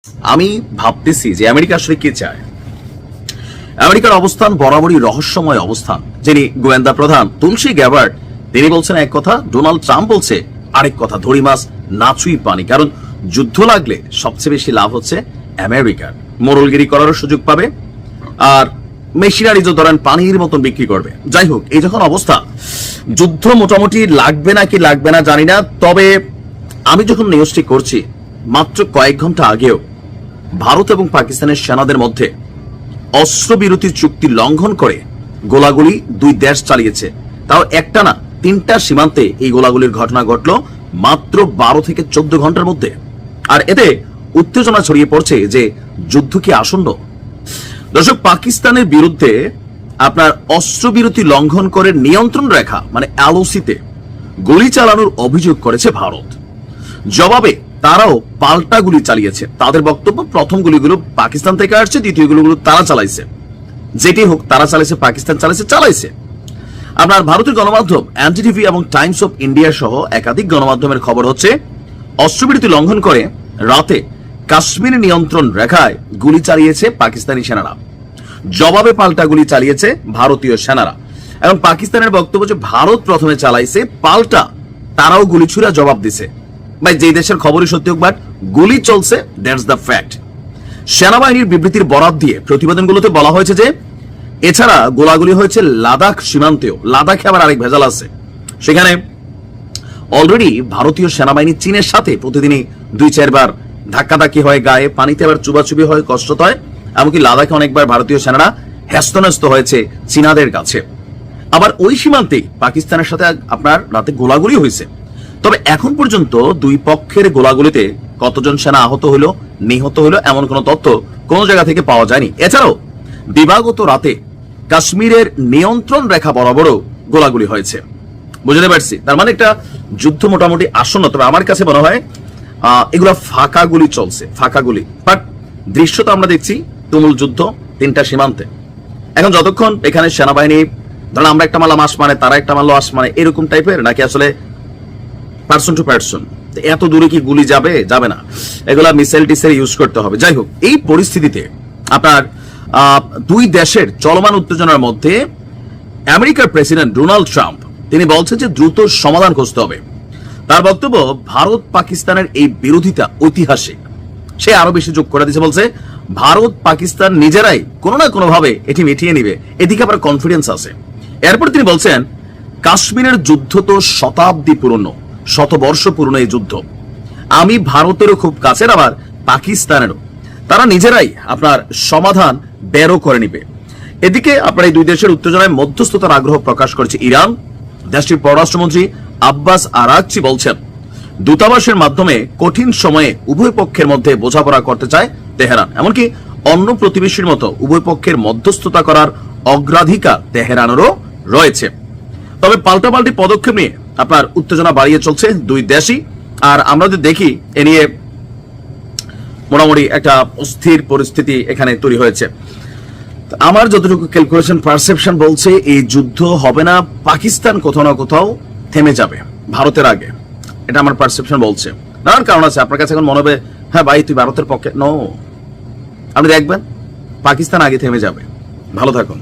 আমি ভাবতেছি যে আমেরিকা আসলে কি চায়। আমেরিকার অবস্থান বরাবরই রহস্যময় অবস্থান। যিনি গোয়েন্দা প্রধান তুলসী গ্যাবার্ড, তিনি বলছেন এক কথা, ডোনাল্ড ট্রাম্প বলছে আরেক কথা। ধরি মাছ নাচুই পানি, কারণ যুদ্ধ লাগলে সবচেয়ে বেশি লাভ হচ্ছে আমেরিকার। মোড়লগিরি করারও সুযোগ পাবে, আর মেশিনারি যে ধরেন পানির মতন বিক্রি করবে। যাই হোক, এই যখন অবস্থা, যুদ্ধ মোটামুটি লাগবে না কি লাগবে না জানি না, তবে আমি যখন নিউজটি করছি মাত্র কয়েক ঘন্টা আগেও ভারত এবং পাকিস্তানের সেনাদের মধ্যে অস্ত্রবিরতি চুক্তি লঙ্ঘন করে গোলাগুলি দুই দেশ চালিয়েছে। তাও একটা না, 3টা সীমান্তে এই গোলাগুলির ঘটনা ঘটলো মাত্র 12 থেকে 14 ঘন্টার মধ্যে। আর এতে উত্তেজনা ছড়িয়ে পড়ছে যে যুদ্ধ কি আসন্ন। দর্শক, পাকিস্তানের বিরুদ্ধে আপনার অস্ত্রবিরতি লঙ্ঘন করে নিয়ন্ত্রণ রেখা মানে এলওসিতে গুলি চালানোর অভিযোগ করেছে ভারত। জবাবে তারাও পাল্টা গুলি চালিয়েছে। তাদের বক্তব্য, প্রথম গুলিগুলো পাকিস্তান থেকে আসছে, দ্বিতীয় গুলিগুলো তারা চালাইছে। যেটি হোক, তারা চালাইছে, পাকিস্তান চালাইছে। আপনার ভারতের গণমাধ্যম এনডিটিভি এবং টাইমস অফ ইন্ডিয়া সহ একাধিক গণমাধ্যমের খবর হচ্ছে, অস্ত্রবিরতি লঙ্ঘন করে রাতে কাশ্মীর নিয়ন্ত্রণ রেখায় গুলি চালিয়েছে পাকিস্তানি সেনারা। জবাবে পাল্টা গুলি চালিয়েছে ভারতীয় সেনারা। এখন পাকিস্তানের বক্তব্য যে ভারত প্রথমে চালাইছে, পাল্টা তারাও গুলি ছুড়া জবাব দিছে। ভাই, যে দেশের খবরই সত্যি হোক, বাট গুলি চলছে, দ্যাটস দ্য ফ্যাক্ট। সেনাবাহিনীর বিবৃতির বরাত দিয়ে প্রতিবেদনগুলোতে বলা হয়েছে যে এছাড়া গোলাগুলি হয়েছে লাদাখ সীমান্তেও। লাদাখে আবার আরেক ভেজাল আছে। সেখানে অলরেডি ভারতীয় সেনাবাহিনী চীনের সাথে প্রতিদিনই 2-4 বার ধাক্কাধাক্কি হয়, গায়ে পানিতে আবার চুবাচুবি হয়, কষ্ট হয়। এমনকি লাদাখে অনেকবার ভারতীয় সেনারা হ্যস্তন্যস্ত হয়েছে চীনাদের কাছে। আবার ওই সীমান্তে পাকিস্তানের সাথে আপনার রাতে গোলাগুলি হয়েছে। তবে এখন পর্যন্ত দুই পক্ষের গোলাগুলিতে কতজন সেনা আহত হলো, নিহত হলো, এমন কোন তথ্য কোন জায়গা থেকে পাওয়া যায়নি। এছাড়াও দিবাগত রাতে কাশ্মীরের নিয়ন্ত্রণ রেখা বরাবরও গোলাগুলি হয়েছে। বুঝতে পারছি, তার মানে একটা যুদ্ধ মোটামুটি আসন্ন। তবে আমার কাছে মনে হয় এগুলা ফাঁকা গুলি চলছে, ফাঁকা গুলি। বাট দৃশ্য তো আমরা দেখছি তুমুল যুদ্ধ 3টা সীমান্তে। এখন যতক্ষণ এখানে সেনাবাহিনী, ধরেন আমরা একটা মারলাম আসমানে, তারা একটা মারলো আসমানে, এরকম টাইপের, নাকি আসলে পার্সন টু পার্সন, এত দূরে কি গুলি যাবে না, এগুলা মিসাইল টিসাইল ইউজ করতে হবে। যাই হোক, এই পরিস্থিতিতে আপনার দুই দেশের চলমান উত্তেজনার মধ্যে আমেরিকার প্রেসিডেন্ট ডোনাল্ড ট্রাম্প তিনি বলছেন যে দ্রুত সমাধান খুঁজতে হবে। তার বক্তব্য, ভারত পাকিস্তানের এই বিরোধিতা ঐতিহাসিক। সে আরো বেশি যোগ করে দিয়েছে, বলছে ভারত পাকিস্তান নিজেরাই কোনো না কোনো ভাবে এটি মিটিয়ে নিবে, এদিকে আবার কনফিডেন্স আছে। এরপর তিনি বলছেন, কাশ্মীরের যুদ্ধ তো শতাব্দী পুরনো, শতবর্ষ পুরনো এই যুদ্ধ। আমি ভারতেরও খুব কাছের, আবার পাকিস্তানেরও। তারা নিজেরাই আপনার সমাধান বেরও করে নিবে। এদিকে আপনার এই দুই দেশের উত্তেজনায় মধ্যস্থতার আগ্রহ প্রকাশ করেছে ইরান। দেশটির পররাষ্ট্রমন্ত্রী আব্বাস আরাকচি বলছেন, দূতাবাসের মাধ্যমে কঠিন সময়ে উভয় পক্ষের মধ্যে বোঝাপড়া করতে চায় তেহরান। এমনকি অন্য প্রতিবেশীর মতো উভয় পক্ষের মধ্যস্থতা করার অগ্রাধিকার তেহরানেরও রয়েছে। তবে পাল্টাপাল্টি পদক্ষেপ নিয়ে আপনার উত্তেজনা বাড়িয়ে চলছে দুই দেশই। আর আমরা যদি দেখি, এ নিয়ে মোটামুটি একটা অস্থির পরিস্থিতি এখানে তৈরি হয়েছে। আমার যতটুকু ক্যালকুলেশন, পারসেপশন বলছে এই যুদ্ধ হবে না, পাকিস্তান কোথাও না কোথাও থেমে যাবে ভারতের আগে। এটা আমার পারসেপশন বলছে। নানান কারণ আছে। আপনার কাছে এখন মনে হবে, হ্যাঁ ভাই তুই ভারতের পক্ষে, নো, আপনি দেখবেন পাকিস্তান আগে থেমে যাবে। ভালো থাকুন।